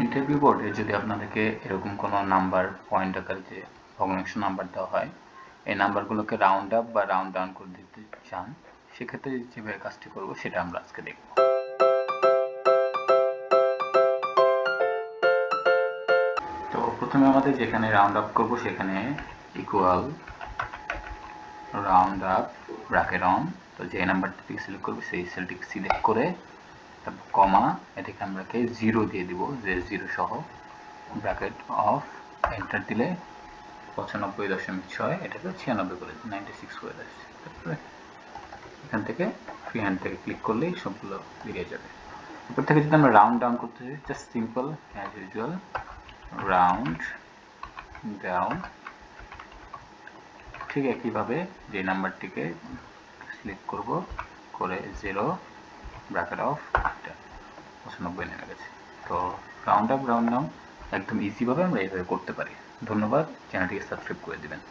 Interview বোর্ডে যদি আপনাদেরকে এরকম কোনো নাম্বার পয়েন্ট আকারে যে ভগ্নাংশ নাম্বার দেওয়া হয়, এই নাম্বারগুলোকে রাউন্ড আপ বা রাউন্ড ডাউন করে দিতে চান, সেক্ষেত্রে যেভাবে কাজটি করব সেটা আমরা আজকে দেখব। তো প্রথমে আমাদের যেখানে রাউন্ড আপ করব সেখানে equal round up bracket on, তো যে নাম্বারটি থেকে সিলেক্ট করব সেই সেলটিকে সিলেক্ট করে তারপর কমা, এটাকে আমরাকে 0 দিয়ে দিব, যে 0 সহ ব্র্যাকেট অফ, এন্টার দিলে 95.6 এটাকে 96 করে 96 করে দিচ্ছি। তারপরে এখান থেকে ফ্রি হ্যান্ড থেকে ক্লিক করলেই সবগুলো বেরিয়ে যাবে। এরপর থেকে যদি আমরা রাউন্ড ডাউন করতে চাই, just simple as usual round down, ঠিক একইভাবে যে নাম্বারটিকে সিলেক্ট করব করে 0 ব্র্যাকেট অফ, 95 নেমে গেছে। তো রাউন্ড আপ রাউন্ড ডাউন একদম ইজিভাবে আমরা এইভাবে করতে পারি। ধন্যবাদ, চ্যানেলটিকে সাবস্ক্রাইব করে দিবেন।